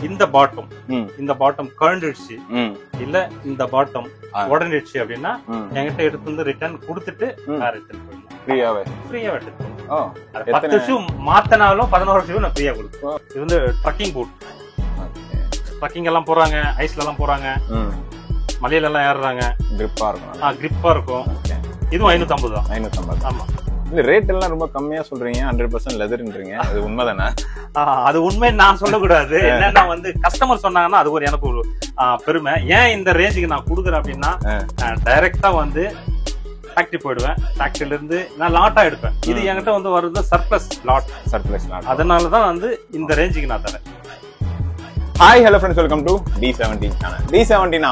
இந்த பாட்டம் கழண்டுடுச்சு இல்ல இந்த பாட்டம் உடஞ்சிடுச்சு அப்படின்னா என்கிட்ட எடுத்து வந்து ரிட்டர்ன் கொடுத்துட்டு ரிட்டர்ன் போயிடலாம். ஃப்ரீயா எடுத்து 10 ஷூ மாத்தினாலும் 11 ஷூ நான் ஃப்ரீயா கொடுப்பேன். இது வந்து ட்ரக்கிங் பூட். ட்ரக்கிங் எல்லாம் போறாங்க, ஐஸ்ல எல்லாம் போறாங்க, மலையில எல்லாம் ஏறுறாங்க. கிரிப்பா இருக்கும். இதுவும் 550 தான். 550. ஆமா. இந்த ரேட் எல்லாம் ரொம்ப கம்மியா சொல்றீங்க. 100% லெதர்ன்றீங்க. அது உண்மைதானே? அது உண்மை நான் சொல்லக்கூடாது. என்னன்னா வந்து கஸ்டமர் சொன்னாங்கன்னா அது ஒரு எனக்கு ஒரு பெருமை. ஏன் இந்த ரேஞ்சுக்கு நான் கொடுக்குறேன் அப்படின்னா டைரக்டா வந்து ஃபேக்டரி போயிடுவேன். ஃபேக்டரியில இருந்து நான் லாட்டா எடுப்பேன். இது என்கிட்ட வந்து வருது சர்ப்ளஸ் லாட். அதனாலதான் வந்து இந்த ரேஞ்சுக்கு நான் தரேன். Hi hello friends, welcome to D17 channel. D17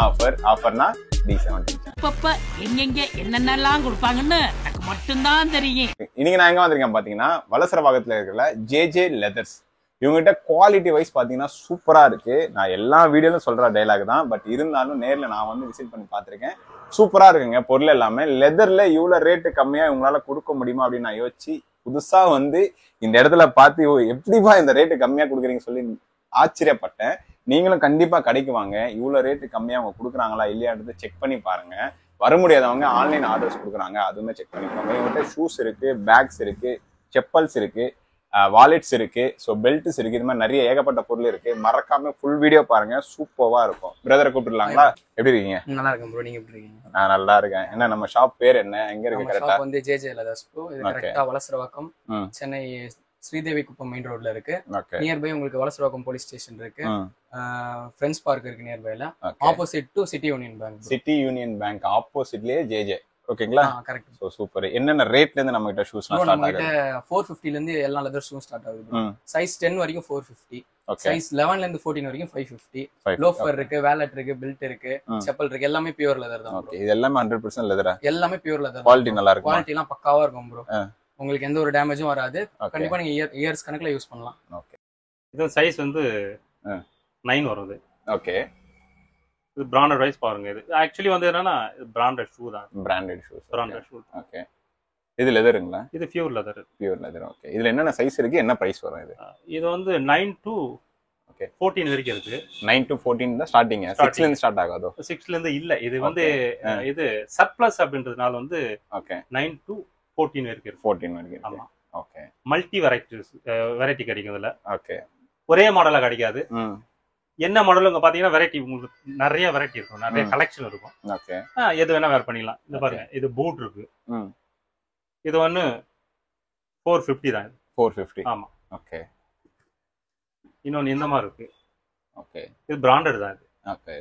ஆஃபர்னா D17 எங்க என்னென்னலாம் கொடுப்பாங்கன்னு எனக்கு மட்டும்தான் தெரியும். இன்னைக்கு நான் எங்க வந்திருக்கேன் பாத்தீங்கன்னா வலசரபாகத்துல இருக்கிற JJ லெதர்ஸ். இவங்ககிட்ட குவாலிட்டி வைஸ் பாத்தீங்கன்னா சூப்பரா இருக்கு. நான் எல்லா வீடியோலும் சொல்ற டைலாக் தான், பட் இருந்தாலும் நேர்ல நான் வந்து விசிட் பண்ணி பாத்திருக்கேன். சூப்பரா இருக்குங்க பொருள் எல்லாமே. லெதர்ல இவ்வளவு ரேட்டு கம்மியா இவங்களால கொடுக்க முடியுமா அப்படின்னு நான் யோசிச்சு புதுசா வந்து இந்த இடத்துல பார்த்து எப்படிப்பா இந்த ரேட்டு கம்மியா கொடுக்குறீங்க சொல்லி ஆச்சரியப்பட்டேன். நீங்களும் கண்டிப்பா கடைக்கு வாங்க. இவ்வளவு ரேட்டு கம்மியா அவங்க கொடுக்குறாங்களா இல்லையான்றதை செக் பண்ணி பாருங்க. வர முடியாதவங்க ஆன்லைன் ஆர்டர்ஸ் கொடுக்குறாங்க, அதுவுமே செக் பண்ணிக்கோங்க. இவங்ககிட்ட ஷூஸ் இருக்கு, பேக்ஸ் இருக்கு, செப்பல்ஸ் இருக்கு, வாலெட்ஸ் இருக்கு, ஸோ பெல்ட்ஸ் இருக்கு. இது மாதிரி நிறைய ஏகப்பட்ட பொருள் இருக்கு. மறக்காம ஃபுல் வீடியோ பாருங்க, சூப்பரா இருக்கும். பிரதரை கூப்பிட்டுலாங்களா? எப்படி இருக்கீங்க? நல்லா இருக்கேன் ப்ரோ. நீங்க எப்படி இருக்கீங்க? நான் நல்லா இருக்கேன். என்ன நம்ம ஷாப் பேர் என்ன, எங்க இருக்கு? கரெக்டா வந்து JJ லெதர்ஸ் ப்ரோ. இது கரெக்ட்டா வலசரவாக்கம் சென்னை ஸ்ரீதேவி குப்பம் மெயின் ரோட்ல இருக்கு. நியர்பை உங்களுக்கு வலசரவாக்கம் போலீஸ் ஸ்டேஷன் இருக்கு, ஃப்ரெண்ட்ஸ் பார்க் இருக்கு நியர்பைல. Opposite to city union bank. City union bank ஆப்போசிட்லயே JJ. ஓகேங்களா? கரெக்ட். So super. என்னென்ன ரேட்ல இருந்து நம்ம கிட்ட ஷூஸ் ஸ்டார்ட் ஆகுது? 450 ல இருந்து எல்லா லெதர் ஷூஸ் ஸ்டார்ட் ஆகுது. சைஸ் 10 வரைக்கும் 450, சைஸ் 11 ல இருந்து 14 வரைக்கும் 550. லோஃபர் இருக்கு, வாலெட் இருக்கு, பெல்ட் இருக்கு, செப்பல் இருக்கு. எல்லாமே பியூர் லெதர் தான். ஓகே. இது எல்லாமே 100% லெதரா? எல்லாமே பியூர் லெதர். குவாலிட்டி நல்லா இருக்கும். குவாலிட்டி எல்லாம் பக்காவா இருக்கும் ப்ரோ. உங்களுக்கு எந்த ஒரு டேமேஜும் வராது. கண்டிப்பா நீங்க இயர்ஸ் கணக்குல யூஸ் பண்ணலாம். ஓகே. இது சைஸ் வந்து 9 வருது. ஓகே. இது பிராண்டட் வைஸ் பாருங்க. இது ஆக்சுவலி வந்து என்னன்னா பிராண்டட் ஷூ தான். Branded shoe. ஓகே. இது லெதருங்களா? இது பியூர் லெதர். ஓகே. இதுல என்னென்ன சைஸ் இருக்கு, என்ன பிரைஸ் வரும் இது? இது வந்து 9 to 14 வரைக்கும் இருக்கு. 9 to 14 தான் ஸ்டார்டிங். 6 ல இருந்து ஸ்டார்ட் ஆகாதோ? 6 ல இருந்து இல்ல. இது வந்து இது சர்ப்ளஸ் அப்படின்றதுனால வந்து ஓகே 9 to 14 வரைக்கும் இருக்கு. 14 வரைக்கும். ஆமா. ஓகே. மல்டி வெரைட்டி கிடைக்கும் இதுல. ஓகே. ஒரே மாடலா கிடைக்காது. என்ன மாடலுங்க பாத்தீங்கன்னா வெரைட்டி உங்களுக்கு நிறைய வெரைட்டி இருக்கும், நிறைய கலெக்ஷன் இருக்கும். ஓகே. எது வேணா வேர் பண்ணிக்கலாம். இது பாருங்க, இது பூட் இருக்கு. இது வந்து 450 தான். 450. ஆமா. ஓகே. இன்னொன்னு இந்த மாதிரி இருக்கு. ஓகே. இது பிராண்டட் தான். இது ஓகே.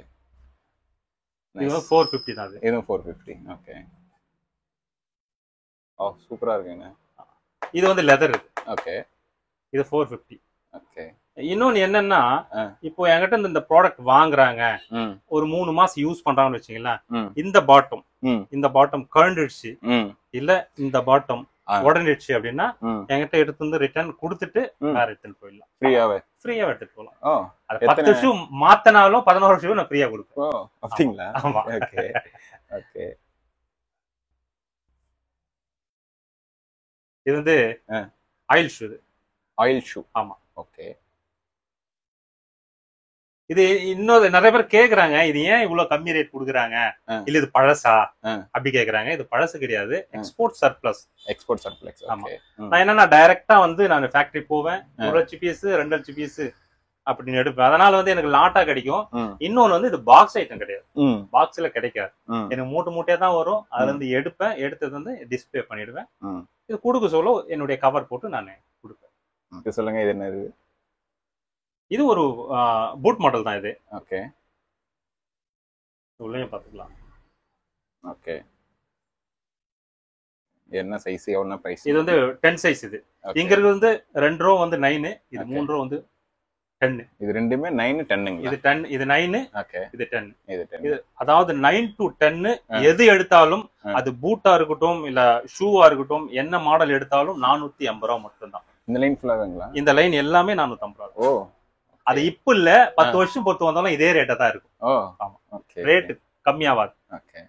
இது 450 தான். இதுவும் 450. ஓகே. ஓ சூப்பரா இருக்குங்க. இது வந்து லெதர். ஓகே. இது 450. ஓகே. இன்னொன்னு என்னன்னா, இப்போ என்கிட்ட இந்த ப்ராடக்ட் வாங்குறாங்க, ஒரு 3 மாசம் யூஸ் பண்றாங்கன்னு வச்சுங்களேன். இந்த பாட்டம் கழண்டுடுச்சு இல்ல இந்த பாட்டம் உடஞ்சிடுச்சு அப்படின்னா என்கிட்ட எடுத்து வந்து ரிட்டர்ன் கொடுத்துட்டு ரிட்டர்ன் போயிடலாம். ஃப்ரீயா எடுத்துட்டு போகலாம். 10 ஷூ மாத்தினாலும் 11 ஷூ நான் ஃப்ரீயா கொடுப்பேன். அப்படிங்களா? ஆமா. ஓகே. ஓகே. இது வந்து ஆயில் ஷூ. ஆமா. ஓகே. இது இன்னொரு நிறைய பேர் கேக்குறாங்க, இது ஏன் இவ்வளவு கம்மி ரேட் கொடுக்குறாங்க, இல்ல இது பழசா அப்படி கேக்குறாங்க. இது பழசு கிடையாது, எக்ஸ்போர்ட் சர்ப்ளஸ். ஆமா. நான் என்னன்னா டைரக்டா வந்து நான் ஃபேக்டரி போவேன், 1 லட்சம் பீஸ் 2 லட்சம் பீஸ் அப்படின்னு எடுப்பேன். அதனால வந்து எனக்கு லாட்டா கிடைக்கும். இன்னொன்னு வந்து இது பாக்ஸ் ஐட்டம் கிடையாது, பாக்ஸ்ல கிடைக்காது. எனக்கு மூட்டையா தான் வரும். அதுல இருந்து எடுத்தது வந்து டிஸ்பிளே பண்ணிடுவேன். இது கொடுக்க சொல்ல என்னுடைய கவர் போட்டு நான் கொடுப்பேன். சொல்லுங்க, இது என்ன? இது ஒரு பூட் மாடல் தான். இது ஓகே. உள்ளே பாத்துக்கலாம். ஓகே. என்ன சைஸ், என்ன பிரைஸ்? இது வந்து 10 சைஸ். இது இங்க இருக்கு வந்து 2 ரோ வந்து 9, இது 3 ரோ வந்து 10. இது ரெண்டுமே 9 10ங்க. இது 10, இது 9. ஓகே. இது 10. இது அதாவது 9 to 10 எது எடுத்தாலும், அது பூட்டா இருக்கட்டும் இல்ல ஷூவா இருக்கட்டும், என்ன மாடல் எடுத்தாலும் 450 ரூபாய் மட்டும் தான். இந்த லைன் ஃபுல்லாங்களா? இந்த லைன் எல்லாமே 450 ரூபாய். ஓ. அது இப்ப இல்ல, 10 வருஷம் பொறுத்து வந்தாலும் இதே ரேட்டா தான் இருக்கும். ஓ. ஆமா. ஓகே. ரேட் கம்மியாவாது. ஓகே.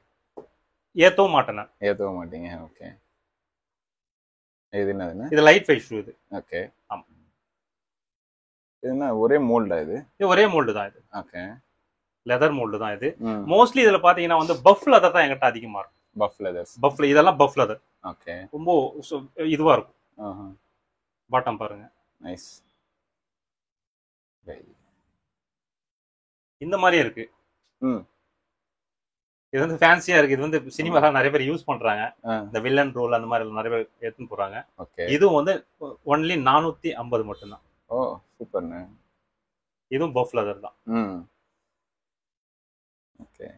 ஏத்தவும் மாட்டேன். ஏத்தவ மாட்டீங்க. ஓகே. இது என்னதுன்னா? இது லைட் வெயிட் ஷூ. இது ஓகே. ஆமா. என்ன ஒரே மோல்டா இது? இது ஒரே மோல்டு தான் இது. ஓகே. லெதர் மோல்டு தான் இது. மோஸ்ட்லி இதுல பாத்தீங்கன்னா வந்து பஃப் லெதர் தான் என்கிட்ட அதிகமா இருக்கும். Puff leathers. பஃப் இதெல்லாம் பஃப் லெதர். ஓகே. ரொம்ப இதுவா இருக்கும். பாட்டம் பாருங்க. நைஸ். இந்த மாதிரியே இருக்கு. இது வந்து ஃபேன்சியா இருக்கு. இது வந்து சினிமால நிறைய பேர் யூஸ் பண்றாங்க. இந்த வில்லன் ரோல் அந்த மாதிரி நிறைய பேர் எடுத்துன்னு போறாங்க. இதுவும் வந்து ஒன்லி 450 மட்டும்தான். ஓ சூப்பர்ண்ணே. இதுவும் பஃப் லெதர் தான். ஓகே.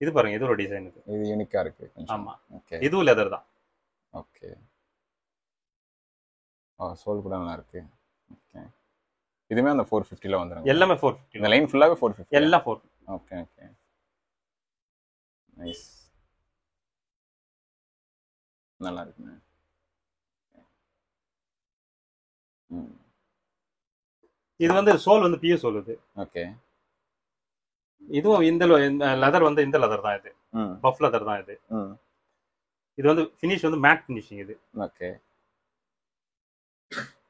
இது பாருங்க, இது ஒரு டிசைன். இது யூனிக்கா இருக்கு. ஆமா. ஓகே. இதுவும் லெதர் தான். ஓகே. சோல் கூட நல்லா இருக்கு. ஓகே. இதுமே அந்த 450ல வந்துரும். எல்லாமே 450. இந்த லைன் ஃபுல்லாவே 450. எல்லாம் 450. Okay okay. நைஸ். நல்லா இருக்குண்ணே. இது வந்து சோல் வந்து பியூ சோல் இது. ஓகே. இதுவும் இந்த லெதர் வந்து இந்த லெதர் தான் இது. பஃப் லெதர் தான் இது. இது வந்து ஃபினிஷ் வந்து மேட் ஃபினிஷிங் இது. ஓகே.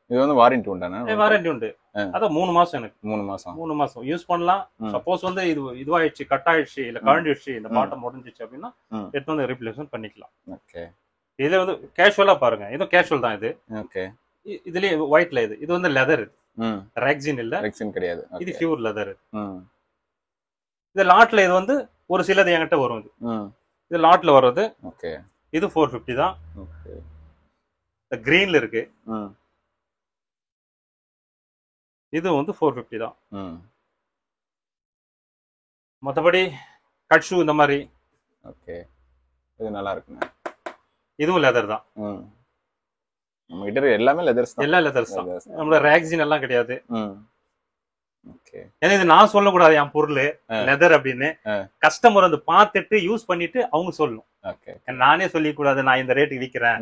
இது வந்து வாரண்டி உண்டானே? வாரண்டி உண்டு. அதான் 3 மாசம் எனக்கு. 3 மாசம். 3 மாசம் யூஸ் பண்ணலாம். சப்போஸ் வந்து இதுவாயிடுச்சு, கட் ஆயிடுச்சு, இல்ல கழண்டிடுச்சு, இந்த பாட்டம் உடைஞ்சிச்சு அப்படின்னா எடுத்து வந்து ரீப்ளேஸ்மெண்ட் பண்ணிக்கலாம். ஓகே. இதுல வந்து கேஷுவலா பாருங்க. இதுவும் கேஷுவல் தான் இது. ஓகே. இதுலயே ஒயிட்ல இது வந்து லெதர். ரெக்ஸின் இல்ல. ரெக்ஸின் கிடையாது. இது பியூர் லெதர். இது லாட்ல இது வந்து ஒரு சிலது என்கிட்ட வரும். இது லாட்ல வர்றது. ஓகே. இது 450 தான். ஓகே. கிரீன்ல இருக்கு. இது வந்து 450 தான். மத்தபடி கட் ஷூ இந்த மாதிரி. ஓகே. இது நல்லா இருக்குங்க. இதுவும் லெதர் தான். நம்ம கிட்ட எல்லாமே லெதர்ஸ் தான். எல்லா லெதர்ஸ் தான். நம்மள ரேக்ஸின் எல்லாம் கிடையாது. ஓகே. ஏன்னா இது நான் சொல்லக்கூடாது என் பொருள் லெதர் அப்படின்னு. கஸ்டமர் வந்து பார்த்துட்டு யூஸ் பண்ணிட்டு அவங்க சொல்லணும். ஓகே. நானே சொல்லிக்க கூடாது நான் இந்த ரேட்டுக்கு விற்கிறேன்,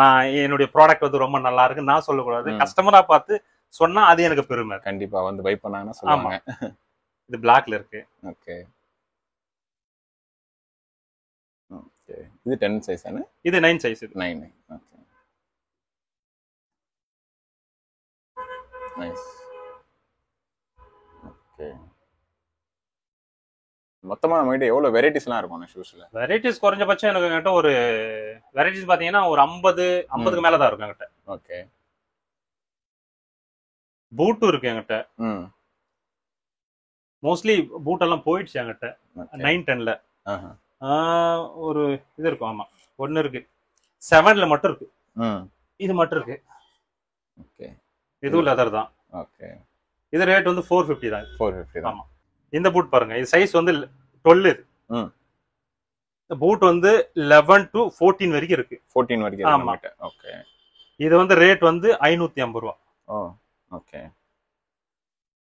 நான் என்னுடைய ப்ராடக்ட் வந்து ரொம்ப நல்லா இருக்கு நான் சொல்லக்கூடாது. கஸ்டமரா பார்த்து சொன்னா அது எனக்கு பெருமை. கண்டிப்பா வந்து பை பண்ணாங்கன்னா சொல்லுவாங்க. இது பிளாக்ல இருக்கு. ஓகே. ஓகே. இது 10 சைஸ் தானே? இது 9 சைஸ். இது 9. ஓகே. நைஸ். ஓகே. மொத்தமா நம்ம கிட்ட எவ்வளவு வெரைட்டிஸ்லாம் இருக்கும் ஷூஸ்ல? வெரைட்டிஸ் குறைஞ்சபட்சம் எனக்கு கிட்ட ஒரு வெரைட்டிஸ் பாத்தீங்கன்னா ஒரு 50க்கு மேல தான் இருக்கும் என்கிட்ட. ஓகே. பூட்டும் இருக்கு என்கிட்ட. மோஸ்ட்லி பூட் எல்லாம் போயிடுச்சு என்கிட்ட 9-10ல. ஒரு இது இருக்கும். ஆமா, ஒன்னு இருக்கு. 7ல மட்டும் இருக்கு. இது மட்டும் இருக்கு. ஓகே. இதுவும் லெதர் தான். ஓகே. இது ரேட் வந்து 450 தான். 450 தான். ஆமா. இந்த பூட் பாருங்க, இது சைஸ் வந்து 12 இது. இந்த பூட் வந்து 11 to 14 வரைக்கும் இருக்கு. 14 வரைக்கும் இருக்கு நம்மகிட்ட. ஓகே. இது வந்து ரேட் வந்து 550 ரூபாய். ஓ ஓகே.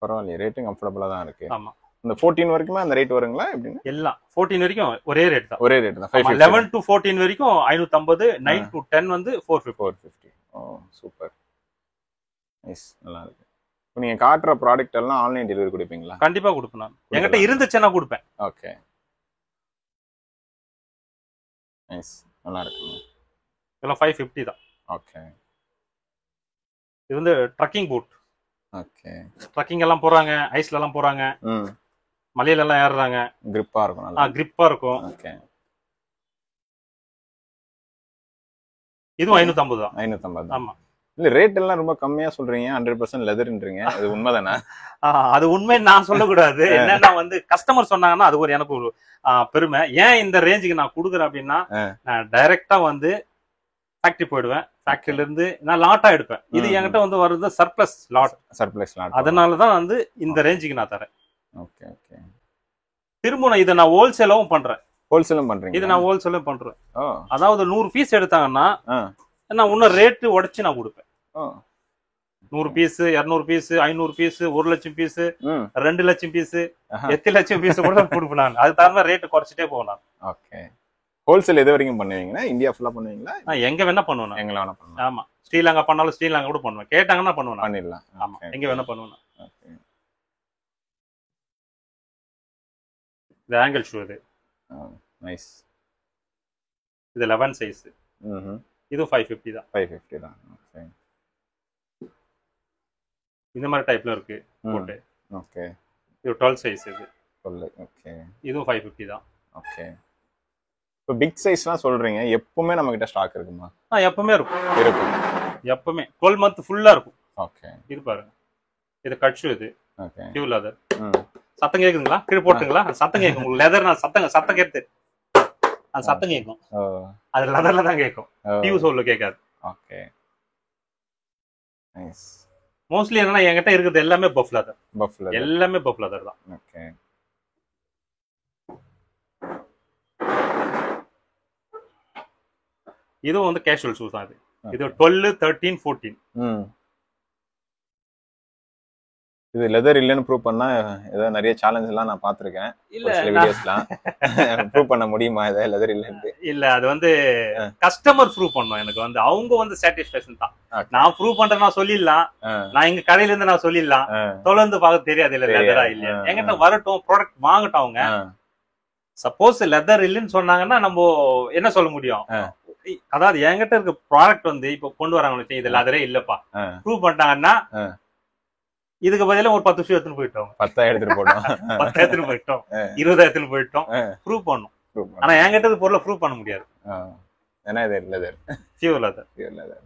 பரவாயில்லை, ரேட்டும் கம்ஃபர்டபுளா தான் இருக்கு. ஆமா. இந்த 14 வரைக்குமே அந்த ரேட் வருங்களா எப்படின்னா? எல்லாம் 14 வரைக்கும் ஒரே ரேட் தான். ஒரே ரேட் தான். 11 to 14 வரைக்கும் 550, 9 to 10 வந்து 450. ஓ சூப்பர். நைஸ், நல்லா இருக்கு. இப்போ நீங்க காட்டுற ப்ராடக்ட் எல்லாம் ஆன்லைன் டெலிவரி கொடுப்பீங்களா? கண்டிப்பா கொடுப்பேன். நான் என்கிட்ட இருந்துச்சுன்னா கொடுப்பேன். ஓகே. நைஸ், நல்லா இருக்கு. இதெல்லாம் 550 தான். ஓகே. இது வந்து ட்ரக்கிங் பூட். ஓகே. ட்ரக்கிங் எல்லாம் போறாங்க, ஐஸ்ல எல்லாம் போறாங்க, மலையில எல்லாம் ஏறுறாங்க. கிரிப்பா இருக்கும். நல்லா கிரிப்பா இருக்கும். ஓகே. இதுவும் 550 தான். 550. ஆமா. இல்ல ரேட் எல்லாம் ரொம்ப கம்மியா சொல்றீங்க. 100% லெதர்ன்றீங்க. அது உண்மைதானே? அது உண்மை நான் சொல்லக்கூடாது. என்னன்னா வந்து கஸ்டமர் சொன்னாங்கன்னா அது ஒரு எனக்கு ஒரு பெருமை. ஏன் இந்த ரேஞ்சுக்கு நான் கொடுக்குறேன் அப்படின்னா, நான் டைரக்டா வந்து ஃபேக்டரி போயிடுவேன். ஃபேக்டரியில இருந்து நான் லாட்டா எடுப்பேன். இது என்கிட்ட வந்து வருது சர்ப்ளஸ் லாட். அதனாலதான் வந்து இந்த ரேஞ்சுக்கு நான் தரேன். Okay okay. திரும்ப இதை நான் ஹோல்சேலும் பண்றேன். ஹோல்சேலும் பண்றீங்க? இது நான் ஹோல்சேலும் பண்றேன். அதாவது 100 பீஸ் எடுத்தாங்கன்னா நான் இன்னும் ரேட்டு உடைச்சு நான் கொடுப்பேன். 100 பீஸ், 200 பீஸ், 500 பீஸ், 1 லட்சம் பீஸ், 2 லட்சம் பீஸ், 8 லட்சம் பீஸ் கூட கொடுப்பேன் நான். அது தகுந்த ரேட்டு குறைச்சிட்டே போகலாம். ஓகே. ஹோல்சேல் எது வரைக்கும் பண்ணுவீங்கன்னா? இந்தியா ஃபுல்லா பண்ணுவீங்களா? எங்க வேணா பண்ணுவேன். எங்க வேணா பண்ணுவேன். ஆமா, ஸ்ரீலங்கா பண்ணாலும் ஸ்ரீலங்கா கூட பண்ணுவேன். கேட்டாங்கன்னா பண்ணுவேன். பண்ணிடலாம். ஆமா, எங்க வேணா பண்ணுவேன். இது ஆங்கிள் ஷூ. இது நைஸ். இது 11 சைஸ். இது 550 தான். 550 தான். ஓகே. இந்த மாதிரி டைப்ல இருக்கு கோட்டு. ஓகே. இது 12 சைஸ் இது. 12. ஓகே. இதுவும் 550 தான். ஓகே. இப்போ பிக் சைஸ்லாம் சொல்றீங்க, எப்பவுமே நம்ம கிட்ட ஸ்டாக் இருக்குமா? எப்பவுமே இருக்கும். இருக்கும். எப்பவுமே 12 மந்த் ஃபுல்லா இருக்கும். ஓகே. இது பாருங்க. இது கட் ஷூ இது. ஓகே. டியூ லெதர். சத்தம் கேக்குதுங்களா? கீழே போட்டுங்களா? சத்தம் கேட்கும். உங்களுக்கு லெதர் நான் சத்தம் கேட்டு அது சத்தம் கேட்கும். அது லெதர்ல தான் கேட்கும். டியூ சோல்ல கேட்காது. ஓகே. நைஸ். மோஸ்ட்லி என்னன்னா என்கிட்ட இருக்கிறது எல்லாமே பஃப் லெதர். எல்லாமே பஃப் லெதர் தான். ஓகே. இதுவும் வந்து கேஷுவல் ஷூஸ் தான். இது 12, 13, 14. இது லெதர் இல்லன்னு ப்ரூவ் பண்ணா ஏதோ நிறைய சேலஞ்ச் எல்லாம் நான் பாத்துர்க்கேன். இல்ல சில வீடியோஸ்லாம் ப்ரூவ் பண்ண முடியுமா இத லெதர் இல்லன்னு? இல்ல அது வந்து கஸ்டமர் ப்ரூவ் பண்ணனும். எனக்கு வந்து அவங்க வந்து சாட்டிஸ்ஃபேக்ஷன் தான். நான் ப்ரூவ் பண்றேன் நான் சொல்லிடலாம். நான் எங்க கடையில இருந்து நான் சொல்லிடலாம். தொடர்ந்து பார்க்க தெரியாது இல்ல லெதரா இல்லையா. என்கிட்ட வரட்டும், ப்ராடக்ட் வாங்கட்டும் அவங்க. சப்போஸ் லெதர் இல்லன்னு சொன்னாங்கன்னா நம்ம என்ன சொல்ல முடியும்? அதாவது என்கிட்ட இருக்க ப்ராடக்ட் வந்து இப்ப கொண்டு வராங்க, இது லெதரே இல்லப்பா ப்ரூவ் பண்ணிட்டாங்கன்னா இதுக்கு பதிலா ஒரு 10 ஷூ எடுத்துட்டு போயிட்டோம், 10 எடுத்துட்டு போட்டோம், 10 எடுத்துட்டு போயிட்டோம், 20 எடுத்துட்டு போயிட்டோம், ப்ரூவ் பண்ணும். ஆனா என்கிட்ட பொருளை ப்ரூவ் பண்ண முடியாது. ஏன்னா இது லெதர், பியூர் லெதர்.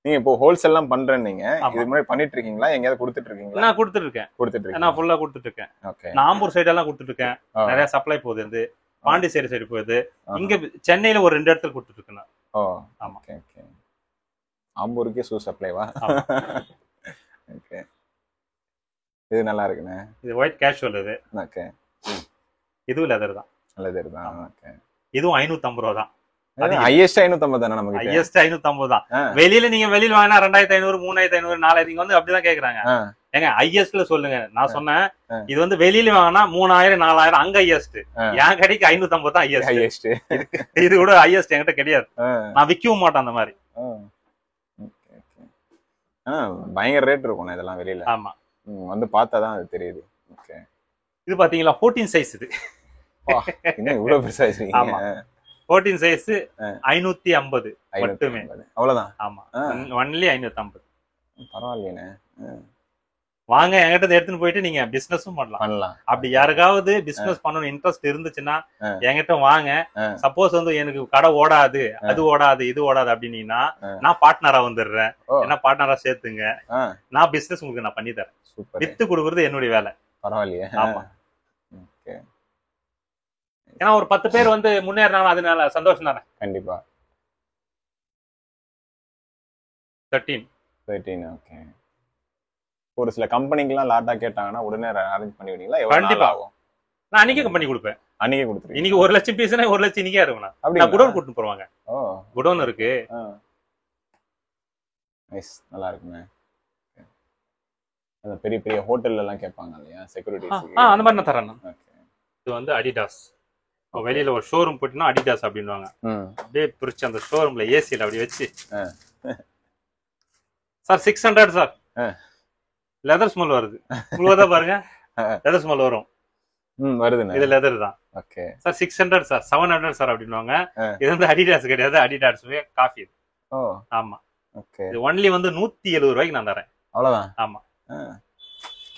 நீங்க இப்போ ஹோல்சேல் எல்லாம் பண்றேன், நீங்க இது மாதிரி பண்ணிட்டு இருக்கீங்களா? எங்கயாவது கொடுத்துட்டு இருக்கீங்களா? நான் கொடுத்துட்டு இருக்கேன். நான் ஃபுல்லா கொடுத்துட்டு இருக்கேன். நான் ஆம்பூர் சைடு எல்லாம் கொடுத்துட்டு இருக்கேன். நிறைய சப்ளை போகுது. இருந்து பாண்டிச்சேரி சைடு போகுது. இங்க சென்னையில ஒரு 2 இடத்துல கொடுத்துட்டு இருக்கேன். ஓ ஆமா. ஓகே. ஆம்பூருக்கே ஷூ சப்ளைவா? ஓகே. இது நல்லா இருக்குண்ணே. இது ஒயிட் கேஷுவல் இது. ஓகே. இதுவும் லெதர் தான். லெதர் தான். ஓகே. இதுவும் 550 ரூபா தான். ஹையஸ்ட் 550 தானே நமக்கு? ஹையஸ்ட் 550 தான். வெளியில நீங்க வெளியில வாங்கினா 2500, 3500, 4000 இங்க வந்து அப்படிதான் கேக்குறாங்க. ஏங்க ஹையஸ்ட்ல சொல்லுங்க. நான் சொன்னேன் இது வந்து வெளியில வாங்கினா 3000, 4000 அங்க ஹையஸ்ட். என் கடைக்கு 550 தான் ஹையஸ்ட். இது கூட ஹையஸ்ட் என்கிட்ட கிடையாது. நான் விக்கவும் மாட்டேன் அந்த மாதிரி. பயங்கர ரேட் இருக்கும் இதெல்லாம் வெளியில. ஆமா, வந்து பார்த்தாதான் அது தெரியுது. ஓகே. இது பாத்தீங்களா 14 சைஸ். இது என்ன இவ்வளவு பெருசா வச்சிருக்கீங்க? ஆமா, 14 சைஸ் 550 மட்டுமே. அவ்வளவுதான். ஆமா, ஒன்லி 550. பரவாயில்லையே. வாங்க, என்கிட்ட எடுத்துன்னு போயிட்டு நீங்க பிசினஸும் பண்ணலாம். அப்படி யாருக்காவது பிசினஸ் பண்ணணும் இன்ட்ரெஸ்ட் இருந்துச்சுன்னா என்கிட்ட வாங்க. சப்போஸ் வந்து எனக்கு கடை ஓடாது, அது ஓடாது, இது ஓடாது அப்படின்னீங்கன்னா நான் பார்ட்னரா வந்துடுறேன். என்ன பார்ட்னரா சேர்த்துங்க, நான் பிசினஸ் உங்களுக்கு நான் பண்ணி தரேன். வித்து கொடுக்கறது என்னுடைய வேலை. பரவாயில்லையே. ஆமா. ஏன்னா ஒரு 10 பேர் வந்து முன்னேறினாலும் அதனால சந்தோஷம் தானே. கண்டிப்பா. 13. ஓகே. ஒரு சில கம்பெனிக்கெல்லாம் லாட்டா கேட்டாங்கன்னா உடனே அரேஞ்ச் பண்ணி விடுவீங்களா? கண்டிப்பா ஆகும். நான் அன்னைக்கே பண்ணி கொடுப்பேன். அன்னைக்கே கொடுத்துருவேன். இன்னைக்கு 1 லட்சம் பீஸ்னா 1 லட்சம் இன்னைக்கே இருக்கும்னா. நான் குடோன் கூட்டிட்டு போவாங்க. குடோன் இருக்கு. நைஸ், நல்லா இருக்குங்க. அந்த பெரிய பெரிய ஹோட்டல்ல எல்லாம் கேட்பாங்க இல்லையா செக்யூரிட்டிஸ். அந்த மாதிரி நான் தரேன். இது வந்து அடிடாஸ். வெளியில ஒரு ஷோரூம் போட்டினா அடிடாஸ் அப்படின்வாங்க. அப்படியே பிரிச்சு அந்த ஷோரூம்ல ஏசில அப்படி வச்சு சார் 600 சார். லெதர் ஸ்மெல் வருது. உங்களுக்கு பாருங்க லெதர் ஸ்மெல் வரும். வருதுண்ணே. இது லெதர் தான். ஓகே சார் 600 சார், 700 சார் அப்படின்வாங்க. இது வந்து அடிடாஸ் கிடையாது, அடிடாஸ் காஃபி. ஓ ஆமா. ஓகே. இது ஒன்லி வந்து 170 ரூபாய்க்கு நான் தரேன். அவ்வளவுதான். ஆமா.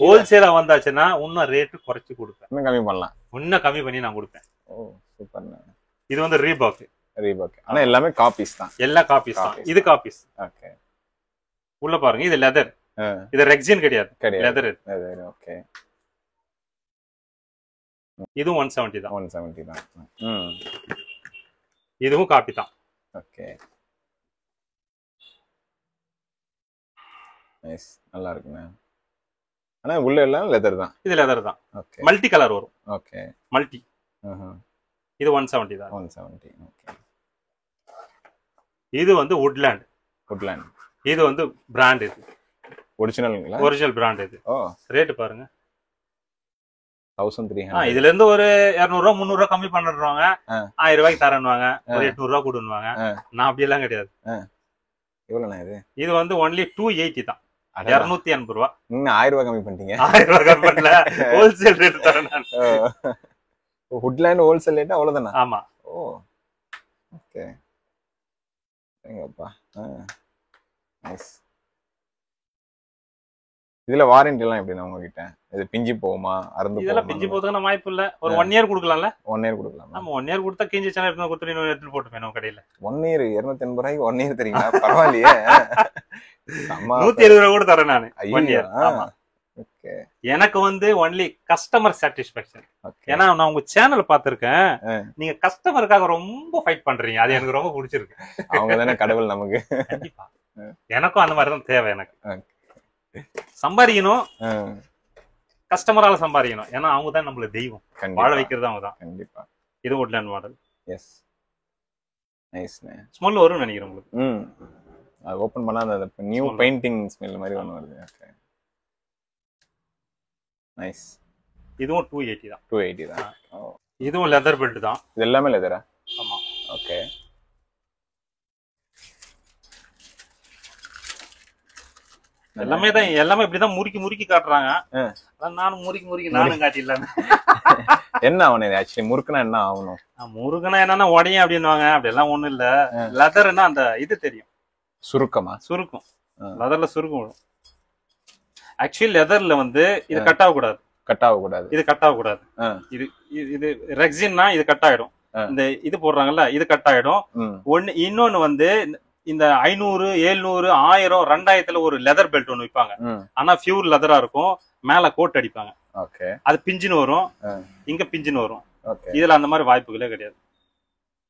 ஹோல்சேலா வந்தாச்சுன்னா இன்னும் ரேட்டு குறைச்சு கொடுப்பேன். இன்னும் கம்மி பண்ணலாம். இன்னும் கம்மி பண்ணி நான் கொடுப்பேன். ஓ சூப்பர்ண்ணே. இது வந்து ரீபாக். ஆனா எல்லாமே காப்பீஸ் தான். எல்லா காப்பீஸ் தான். இது காப்பீஸ். ஓகே. உள்ள பாருங்க, இது லெதர். இது ரெக்ஸின் கிடையாது, லெதர். ஓகே. இதுவும் 170 தான். 170 தான். இதுவும் காப்பி தான். ஓகே. நைஸ், நல்லா இருக்குண்ணே. ஆனா உள்ள எல்லாம் லெதர் தான். இது லெதர் தான். ஓகே. மல்டி கலர் வரும். ஓகே. மல்டி. இது 170 தான். 170. ஓகே. இது வந்து வுட்லேண்ட். இது வந்து பிராண்ட். இது ஒரிஜினல்ங்களா? ஒரிஜினல் பிராண்ட் இது. ஓ ரேட் பாருங்க 1300. இதுல இருந்து ஒரு 200 ரூபா 300 ரூபா கம்மி பண்ணிடுவாங்க. 1000 ரூபாய்க்கு தரேன்னுவாங்க. ஒரு 800 ரூபா கொடுன்னுவாங்க. நான் அப்படி எல்லாம் கிடையாது. எவ்வளவுண்ணா இது? இது வந்து ஒன்லி 280 தான். 280 ரூபா. நீங்க 1000 ரூபாய் கம்மி பண்ணிட்டீங்க. 1000 ரூபாய் கம்மி பண்ணல, ஹோல்சேல் ரேட் தரேன் நான். வுட்லேண்ட் ஹோல்சேல் ரேட் அவ்வளவுதானா? ஆமா. ஓ ஓகே. எங்கப்பா. நைஸ். இதுல வாரண்டி எல்லாம் எப்படின்னா உங்ககிட்ட? இது பிஞ்சு போகுமா, அறுந்து இதெல்லாம் பிஞ்சு போறதுக்கான வாய்ப்பு இல்ல. ஒரு 1 இயர் கொடுக்கலாம்ல? 1 இயர் கொடுக்கலாம். நம்ம 1 இயர் கொடுத்தா கிஞ்சி சேனல் எடுத்து கொடுத்துட்டு இன்னொரு இடத்துல போட்டு போயிடும் கடையில. 1 இயர் 280 ரூபாய்க்கு 1 இயர் தெரியுங்களா? பரவாயில்லையே. 170 ரூபா கூட தரேன் நானு 1 இயர். ஆமா. ஓகே. எனக்கு வந்து ஒன்லி கஸ்டமர் சாட்டிஸ்பாக்சன். ஏன்னா நான் உங்க சேனல் பாத்திருக்கேன், நீங்க கஸ்டமருக்காக ரொம்ப ஃபைட் பண்றீங்க, அது எனக்கு ரொம்ப பிடிச்சிருக்கு. அவங்க தானே கடவுள் நமக்கு. கண்டிப்பா எனக்கும் அந்த மாதிரிதான் தேவை. எனக்கு சம்பாதிக்கணும், கஸ்டமரால சம்பாதிக்கணும். ஏன்னா அவங்க தான் நம்மள தெய்வம், வாழ வைக்கிறது அவங்க தான். கண்டிப்பா. இது வுட்லேண்ட் மாடல். எஸ், நைஸ்ண்ணே. ஸ்மெல் வரும்னு நினைக்கிறேன் உங்களுக்கு. அது ஓபன் பண்ணா அந்த நியூ பெயிண்டிங் ஸ்மெல் மாதிரி ஒன்று வருது. Okay, nice. இதுவும் 280 தான். 280 தான். இதுவும் லெதர் பெல்ட் தான். இது எல்லாமே லெதரா? ஆமா. ஓகே. எல்லாமே தான், எல்லாமே இப்படிதான் முறுக்கி முறுக்கி காட்டுறாங்க. நானும் முறுக்கி நானும் காட்டிடலாம். என்ன ஆகணும் ஆக்சுவலி? முறுக்குனா என்ன ஆகணும்? முறுக்குனா என்னன்னா உடையும் அப்படின்னுவாங்க. அப்படி எல்லாம் ஒண்ணும் இல்ல. லெதர்னா அந்த இது தெரியும், சுருக்கமா? சுருக்கும். லெதர்ல சுருக்கும் வரும். ஆக்சுவலி லெதர்ல வந்து இது கட் ஆகக்கூடாது. கட் ஆகக்கூடாது. இது கட் ஆகக்கூடாது. இது இது ரெக்ஸின்னா இது கட் ஆயிடும். இந்த இது போடுறாங்கல்ல, இது கட் ஆயிடும். இன்னொன்னு வந்து இந்த 500, 700, 1000, 2000 ஒரு லெதர் பெல்ட் ஒண்ணு விற்பாங்க. ஆனா பியூர் லெதரா இருக்கும், மேல கோட் அடிப்பாங்க. அது பிஞ்சின்னு வரும், இங்க பிஞ்சின்னு வரும். இதுல அந்த மாதிரி வாய்ப்புகளே கிடையாது.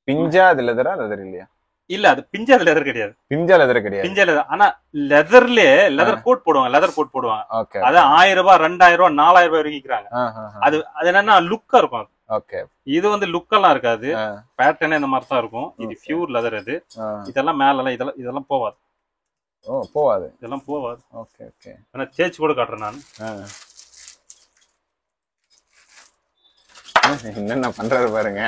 பிஞ்சா அது லெதரா? லெதர் இல்லையா? இல்ல, அது பிஞ்சா லெதர் கிடையாது. பிஞ்சா லெதர் கிடையாது. பிஞ்சா லெதர். ஆனா லெதர்லயே லெதர் கோட் போடுவாங்க, லெதர் கோட் போடுவாங்க. அது 1000 ரூபாய், 2000 ரூபாய், 4000 ரூபாய் வரைக்கும் விற்கிறாங்க. அது என்னன்னா லுக்கா இருக்கும். ஓகே. இது வந்து லுக் எல்லாம் இருக்காது, பேட்டர்னே இந்த மாதிரி தான் இருக்கும். இது பியூர் லெதர். இது இதெல்லாம் மேல எல்லாம் இதெல்லாம் போவாது. ஓ, போவாது. இதெல்லாம் போவாது. Okay okay. ஆனா தேய்ச்சி கூட காட்டுறேன் நான். என்னென்ன பண்றாரு பாருங்க.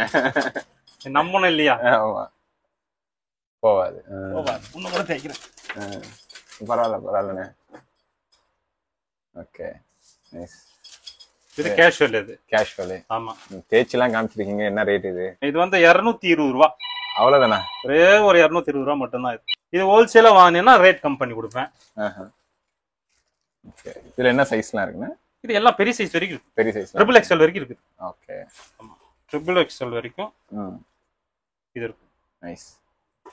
நம்பணும் இல்லையா? ஆமா, போவாது. போவாது. இன்னும் கூட தேய்க்கிறேன். பரவாயில்ல பரவாயில்லண்ணே. Okay, nice. இது கேஷுவல். இது கேஷுவல். ஆமா. தேய்ச்சிலாம் காமிச்சிருக்கீங்க. என்ன ரேட் இது? இது வந்து 220 ரூபா. அவ்வளவுதானா? ஒரே ஒரு 220 ரூபா மட்டும்தான். இது ஹோல்சேலா வாங்கினீங்கன்னா ரேட் கம் பண்ணி கொடுப்பேன். இதுல என்ன சைஸ்லாம் இருக்குண்ணே? இது எல்லாம் பெரிய சைஸ் வரைக்கும் இருக்கு. பெரிய சைஸ் ட்ரிபிள் எக்ஸ்எல் வரைக்கும் இருக்கு. ஓகே. ஆமா, ட்ரிபிள் எக்ஸ்எல் வரைக்கும் இது இருக்கு. நைஸ்.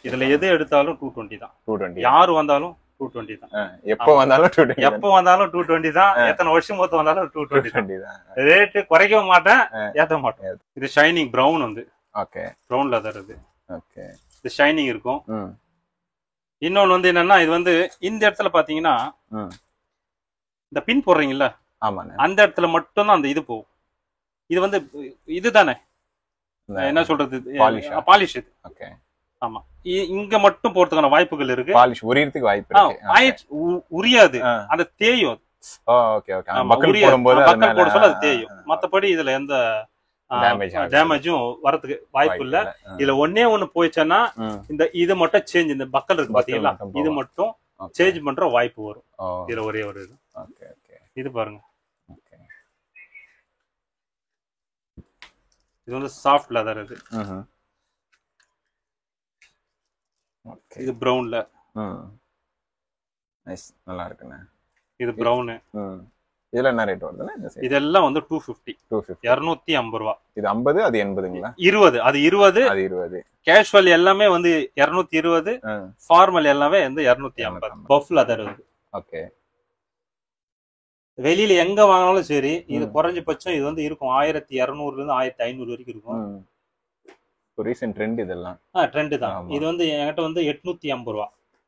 இதுல எது எடுத்தாலும் 220 தான். 220. யாரு வந்தாலும் 220 தான். எப்போ வந்தாலும் 220. எப்போ வந்தாலும் 220 தான். எத்தனை வருஷம் மொத்தம் வந்தாலும் 220 தான். ரேட் குறைக்க மாட்டேன், ஏத்த மாட்டேன். இது ஷைனிங் பிரவுன் வந்து. ஓகே. பிரவுன் லெதர் இது. ஓகே. இது ஷைனிங் இருக்கும். இன்னொன்னு வந்து என்னன்னா, இது வந்து இந்த இடத்துல பாத்தீங்கன்னா இந்த பின் போடுறீங்கல்ல, ஆமாண்ணே, அந்த இடத்துல மட்டும் தான் அந்த இது போகும். இது வந்து இதுதானே என்ன சொல்றது, பாலிஷ். இது ஓகே. ஆமா, இங்க மட்டும் போறதுக்கான வாய்ப்புகள் இருக்கு. பாலிஷ் உரியறதுக்கு வாய்ப்பு இருக்கு. உரியாது, அந்த தேயும். Okay okay. பக்கல் போடும்போது பக்கல் போட சொல்ல அது தேயும். மத்தபடி இதுல எந்த டேமேஜும் வரதுக்கு வாய்ப்பு இல்ல. இதுல ஒன்னே ஒண்ணு போயிடுச்சுன்னா இந்த இது மட்டும் சேஞ்ச், இந்த பக்கல் இருக்கு பாத்தீங்களா, இது மட்டும் சேஞ்ச் பண்ற வாய்ப்பு வரும். இதுல ஒரே ஒரு இது. Okay okay. இது பாருங்க, இது வந்து சாஃப்ட் லெதர். இது இது பிரவுன்ல. நைஸ், நல்லா இருக்குண்ணே. இது பிரவுன். இதுல என்ன ரேட் வருதுண்ணே? இதெல்லாம் வந்து 250. 250 ரூபா. இது 50, அது 80ங்களா? 20. அது 20. அது 20. கேஷுவல் எல்லாமே வந்து 220. ஃபார்மல் எல்லாமே வந்து 250. பஃப் லெதர் இது. ஓகே. வெளியில எங்க வாங்கினாலும் சரி, இது குறைஞ்சபட்சம் இது வந்து இருக்கும் 1200 இருந்து 1500 வரைக்கும் இருக்கும். ரீசன்ட் ட்ரெண்ட் இதெல்லாம். ட்ரெண்ட் தான். இது வந்து என்கிட்ட வந்து 850 ரூபா.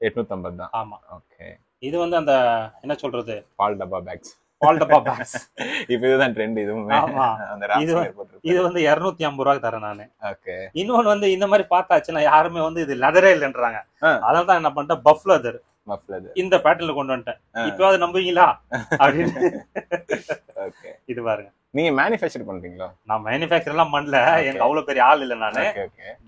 850 தான். ஆமா. ஓகே. இது வந்து அந்த என்ன சொல்றது, பால் டப்பா பேக்ஸ். பால் டப்பா பேக்ஸ். இப்போ இதுதான் ட்ரெண்ட். இதுவும் ஆமா. இது வந்து 250 ரூபாய்க்கு தரேன் நானு. ஓகே. இன்னொன்னு வந்து இந்த மாதிரி பார்த்தாச்சுன்னா யாருமே வந்து இது லெதரே இல்லைன்றாங்க. அதனால தான் என்ன பண்ணிட்டேன், பஃப் லெதர் இந்த பேட்டர்ன்ல கொண்டு வந்துட்டேன். இப்போ அது நம்புவீங்களா அப்படின்னு. ஓகே. இது பாருங்க. நீங்க மேனுஃபேக்சர் பண்றீங்களா? நான் மேனுஃபேக்சர் எல்லாம் பண்ணல, எனக்கு அவ்வளவு பெரிய ஆள் இல்ல. நானு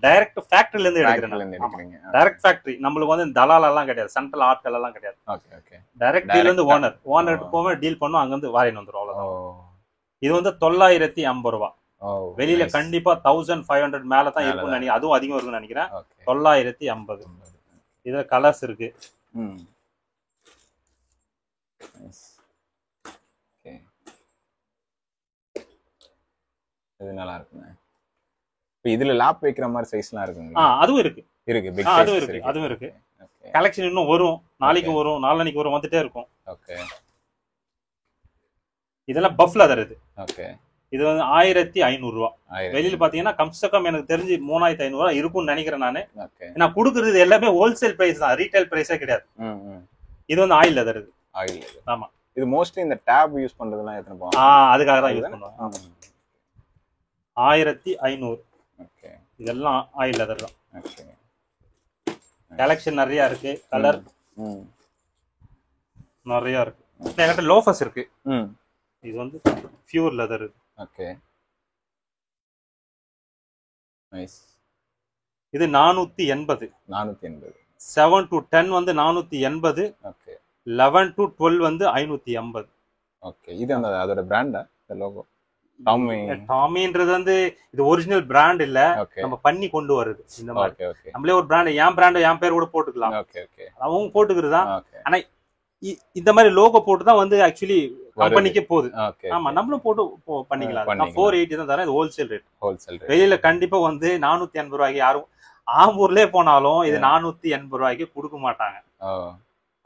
டைரக்ட் ஃபேக்டரியில இருந்து எடுக்கிறேன். Direct factory. நம்மளுக்கு வந்து தலால் எல்லாம் கிடையாது, சென்ட்ரல் ஆட்கள் எல்லாம் கிடையாது. Okay okay. டைரக்ட் டீல் வந்து ஓனர் போவே டீல் பண்ணும், அங்க இருந்து வாரின்னு வந்துரும், அவ்வளவுதான். இது வந்து 950 ரூபா. வெளியில கண்டிப்பா 1500 மேல தான் இருக்கும்னு நினைக்கிறேன். அதுவும் அதிகம் இருக்கும்னு நினைக்கிறேன். 950. இதுல கலர்ஸ் இருக்கு. இது நல்லா இருக்குங்க. இப்போ இதுல லாப் வைக்கிற மாதிரி சைஸ்லாம் இருக்குங்களா? அதுவும் இருக்கு. பிக் சைஸ் அதுவும் இருக்கு. கலெக்ஷன் இன்னும் வரும், நாளைக்கு வரும், நாளைக்கு வரும், வந்துட்டே இருக்கும். ஓகே. இதெல்லாம் பஃப் லெதர் இது. ஓகே. இது வந்து 1500 ரூபா. வெளியில பாத்தீங்கன்னா கம்சக்கம் எனக்கு தெரிஞ்சு 3500 ரூபா இருக்கும்னு நினைக்கிறேன் நானு. நான் கொடுக்கறது எல்லாமே ஹோல்சேல் பிரைஸ் தான், ரீட்டைல் பிரைஸே கிடையாது. இது வந்து ஆயில் லெதர். இது ஆயில் லெதர். ஆமா. இது மோஸ்ட்லி இந்த டேப் யூஸ் பண்றதுலாம் எத்தனை போகும்? அதுக்காக தான் யூஸ் பண்ணுவாங்க. 1500. ஓகே. இதெல்லாம் ஆயில் லெதர் தான். ஓகே. கலெக்ஷன் நிறைய இருக்கு, கலர் நிறைய இருக்கு. என்கிட்ட லோஃபர்ஸ் இருக்கு. இது வந்து பியூர் லெதர். ஓகே. நைஸ். இது 480. 7 to 10 வந்து 480. ஓகே. 11 to 12 வந்து 580. ஓகே. இது அந்த அதோட பிராண்டா, இந்த லோகோ? டாமின்றது வந்து இது ஒரிஜினல் பிராண்ட் இல்ல, நம்ம பண்ணி கொண்டு வருது இந்த மாதிரி. ஓகே. நம்மளே ஒரு பிராண்ட், என் பிராண்ட் என் பேர் கூட போட்டுக்கலாம். ஓகே. ஓகே. அவங்க போட்டுக்கிறதா. ஆனா இந்த மாதிரி லோகோ போட்டு தான் வந்து ஆக்சுவலி கம்பெனிக்கே போகுது. ஆமா, நம்மளும் போட்டு பண்ணிக்கலாம். நான் 480 தான் தரேன். இது ஹோல்சேல் ரேட். வெளியில கண்டிப்பா வந்து 480 ரூபாய்க்கு யாரும் ஆம்பூர்லயே போனாலும் இது 480 ரூபாய்க்கு கொடுக்க மாட்டாங்க.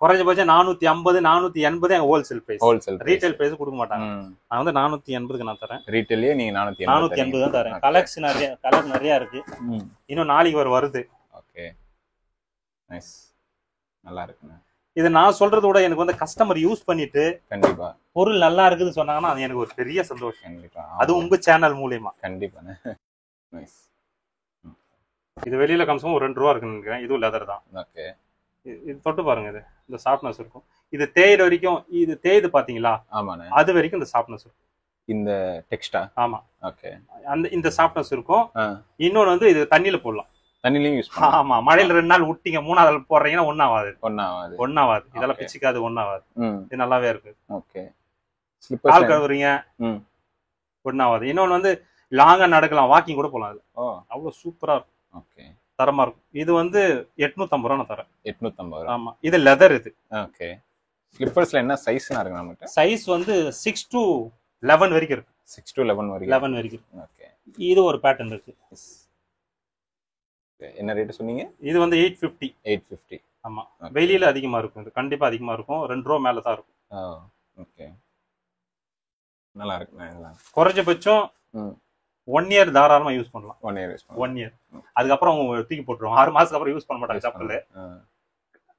குறைஞ்சபட்சம் 450 480 எங்க ஹோல்சேல் பிரைஸ். ரீட்டைல் பிரைஸ் கொடுக்க மாட்டாங்க. நான் வந்து 480க்கு நான் தரேன். ரீட்டைல்லயே நீங்க 480 தான் தரேன். கலெக்ஷன் நிறைய, கலர் நிறைய இருக்கு. இன்னும் நாளைக்கு வருது. ஓகே. நைஸ். நல்லா இருக்குங்க. இது நான் சொல்றத விட எனக்கு வந்து கஸ்டமர் யூஸ் பண்ணிட்டு கண்டிப்பா பொருள் நல்லா இருக்குன்னு சொன்னாங்கன்னா அது எனக்கு ஒரு பெரிய சந்தோஷம். கண்டிப்பா. அது உங்க சேனல் மூலமா. கண்டிப்பா. நைஸ். இது வெளியில கம்சம் ஒரு 2 ரூபா இருக்குன்னு நினைக்கிறேன். இதுவும் லெதர் தான். ஓகே. இது தொட்டு பாருங்க. இது இந்த சாஃப்ட்னஸ் இருக்கும். இது தேய்ற வரைக்கும், இது தேய்து பாத்தீங்களா? ஆமாண்ணே. அது வரைக்கும் இந்த சாஃப்ட்னஸ் இருக்கும். இந்த டெக்ஸ்டா? ஆமா. ஓகே. இந்த சாஃப்ட்னஸ் இருக்கும். இன்னொன்னு வந்து இது தண்ணியில போடலாம். தண்ணிலையும் யூஸ் பண்ணலாம். ஆமா. மழையில 2 நாள் விட்டீங்க, 3ஆவது போடுறீங்கன்னா ஒண்ணாவாது. இதெல்லாம் பிச்சுக்காது, ஒண்ணாவாது. இது நல்லாவே இருக்கு. ஓகே. கால் கழுவுறீங்க, ஒண்ணாவாது. இன்னொன்னு வந்து லாங்கா நடக்கலாம், வாக்கிங் கூட போலாம். அது அவ்வளவு சூப்பரா இருக்கும். ஓகே. தரமா இருக்கும். இது வந்து 850 ரூபா நான் தரேன். 850. ஆமா. இது லெதர். இது ஓகே. ஸ்லிப்பர்ஸ்ல என்ன சைஸ்னா இருக்கு நமக்கு? சைஸ் வந்து 6 to 11 வரைக்கும் இருக்கு. 6 to 11 வரைக்கும். ஓகே. இது ஒரு பேட்டர்ன் இருக்கு. என்ன ரேட் சொன்னீங்க? இது வந்து 850. ஆமா. வெளியில அதிகமா இருக்கும். இது கண்டிப்பா அதிகமா இருக்கும். 2 ரூபா மேல தான் இருக்கும். ஓகே. நல்லா இருக்கு. குறைஞ்சபட்சம் 1 இயர் தாராளமா யூஸ் பண்ணலாம். 1 இயர். அதுக்கப்புறம் அவங்க தூக்கி போட்டுருவாங்க. 6 மாசத்துக்கு அப்புறம் யூஸ் பண்ண மாட்டாங்க. செப்பல்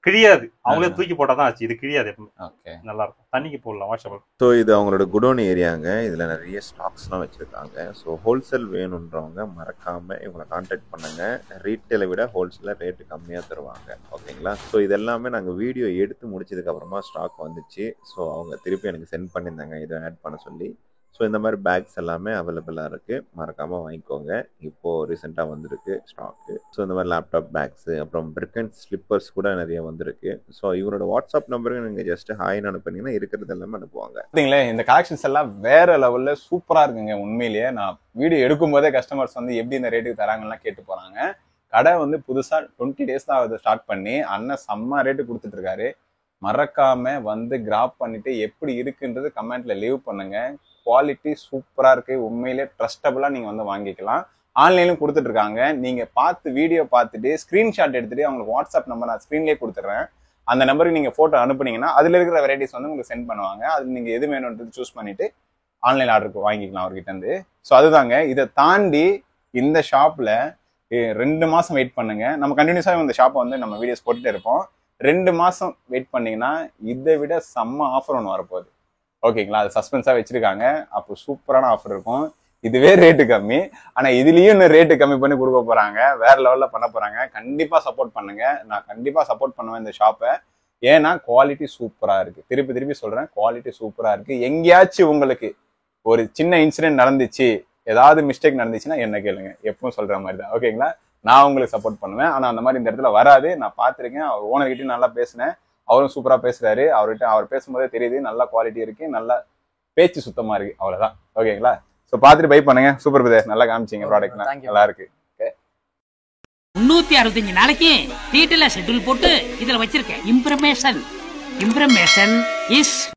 கிழியாது. அவங்களே தூக்கி போட்டாதான் ஆச்சு. இது கிழியாது எப்பவுமே. ஓகே. நல்லா இருக்கும். தண்ணிக்கு போடலாம், வாஷபிள். ஸோ இது அவங்களோட குடோன் ஏரியாங்க. இதுல நிறைய ஸ்டாக்ஸ்லாம் வச்சிருக்காங்க. ஸோ ஹோல்சேல் வேணுன்றவங்க மறக்காம இவங்களை கான்டாக்ட் பண்ணுங்க. ரீட்டைலை விட ஹோல்சேல ரேட்டு கம்மியா தருவாங்க. ஓகேங்களா? ஸோ இதெல்லாமே நாங்கள் வீடியோ எடுத்து முடிச்சதுக்கு அப்புறமா ஸ்டாக் வந்துச்சு. ஸோ அவங்க திருப்பி எனக்கு சென்ட் பண்ணியிருந்தாங்க இதை ஆட் பண்ண சொல்லி. ஸோ இந்த மாதிரி பேக்ஸ் எல்லாமே அவைலபிளாக இருக்குது. மறக்காமல் வாங்கிக்கோங்க. இப்போது ரீசெண்டாக வந்திருக்கு ஸ்டாக்கு. ஸோ இந்த மாதிரி லேப்டாப் பேக்ஸு, அப்புறம் பிரிக் அண்ட் ஸ்லிப்பர்ஸ் கூட நிறைய வந்திருக்கு. ஸோ இவரோட வாட்ஸ்அப் நம்பருக்கு நீங்கள் ஜஸ்ட் ஹாய்னு அனுப்புனீங்கன்னா இருக்கிறது எல்லாமே அனுப்புவாங்க. பார்த்தீங்களே, இந்த கலெக்ஷன்ஸ் எல்லாம் வேற லெவலில் சூப்பராக இருக்குங்க. உண்மையிலேயே நான் வீடியோ எடுக்கும் போதே கஸ்டமர்ஸ் வந்து எப்படி இந்த ரேட்டுக்கு தராங்கலாம் கேட்டு போகிறாங்க. கடை வந்து புதுசாக 20 days தான் ஆகுது ஸ்டார்ட் பண்ணி. அண்ணன் செம்ம ரேட்டு கொடுத்துட்டு இருக்காரு. மறக்காம வந்து கிராப் பண்ணிட்டு எப்படி இருக்குன்றது கமெண்ட்ல லீவ் பண்ணுங்க. குவாலிட்டி சூப்பரா இருக்கு. உண்மையிலே ட்ரஸ்டபிளா நீங்க வந்து வாங்கிக்கலாம். ஆன்லைன்லயும் கொடுத்துட்டு இருக்காங்க. நீங்க பார்த்து வீடியோ பார்த்துட்டு ஸ்கிரீன்ஷாட் எடுத்துட்டு அவங்களுக்கு வாட்ஸ்அப் நம்பர் நான் ஸ்கிரீன்லேயே கொடுத்துட்றேன். அந்த நம்பருக்கு நீங்க போட்டோ அனுப்புனீங்கன்னா அதுல இருக்கிற வெரைட்டிஸ் வந்து உங்களுக்கு சென்ட் பண்ணுவாங்க. அது நீங்க எது வேணும்ன்றது சூஸ் பண்ணிட்டு ஆன்லைன் ஆர்டருக்கு வாங்கிக்கலாம் அவர்கிட்ட இருந்து. ஸோ அதுதாங்க. இதை தாண்டி இந்த ஷாப்ல 2 மாசம் வெயிட் பண்ணுங்க. நம்ம கண்டினியூஸாக இந்த ஷாப்பை வந்து நம்ம வீடியோஸ் போட்டுட்டு இருப்போம். 2 மாசம் வெயிட் பண்ணீங்கன்னா இதை விட செம்ம ஆஃபர் ஒன்று வரப்போகுது. ஓகேங்களா? அது சஸ்பென்ஸா வச்சிருக்காங்க. அப்போ சூப்பரான ஆஃபர் இருக்கும். இதுவே ரேட்டு கம்மி, ஆனா இதுலயும் இன்னும் ரேட்டு கம்மி பண்ணி கொடுக்க போறாங்க. வேற லெவல்ல பண்ண போறாங்க. கண்டிப்பா சப்போர்ட் பண்ணுங்க. நான் கண்டிப்பா சப்போர்ட் பண்ணுவேன் இந்த ஷாப்பை. ஏன்னா குவாலிட்டி சூப்பரா இருக்கு. திருப்பி சொல்றேன், குவாலிட்டி சூப்பரா இருக்கு. எங்கேயாச்சும் உங்களுக்கு ஒரு சின்ன இன்சிடென்ட் நடந்துச்சு, ஏதாவது மிஸ்டேக் நடந்துச்சுன்னா என்ன கேளுங்க. எப்பவும் சொல்ற மாதிரி தான். ஓகேங்களா? நான் உங்களுக்கு சப்போர்ட் பண்ணுவேன். ஆனா அந்த மாதிரி இந்த இடத்துல வராது. நான் பார்த்துருக்கேன். அவர் ஓனர்கிட்டையும் நல்லா பேசினேன். அவரும் சூப்பரா பேசுறாரு. அவர் பேசும்போதே தெரியுது நல்ல குவாலிட்டி இருக்கு, நல்ல பேச்சு சுத்தமா இருக்கு. அவ்வளவுதான். ஓகேங்களா? ஸோ பார்த்துட்டு பை பண்ணுங்க. சூப்பர் பிரதர், நல்லா காமிச்சிங்க. ப்ராடக்ட்லாம் நல்லா இருக்கு. 365 நாளைக்கு டீட்டெயிலா ஷெட்யூல் போட்டு இதுல வச்சிருக்கேன். இம்ப்ரமேஷன் இஸ்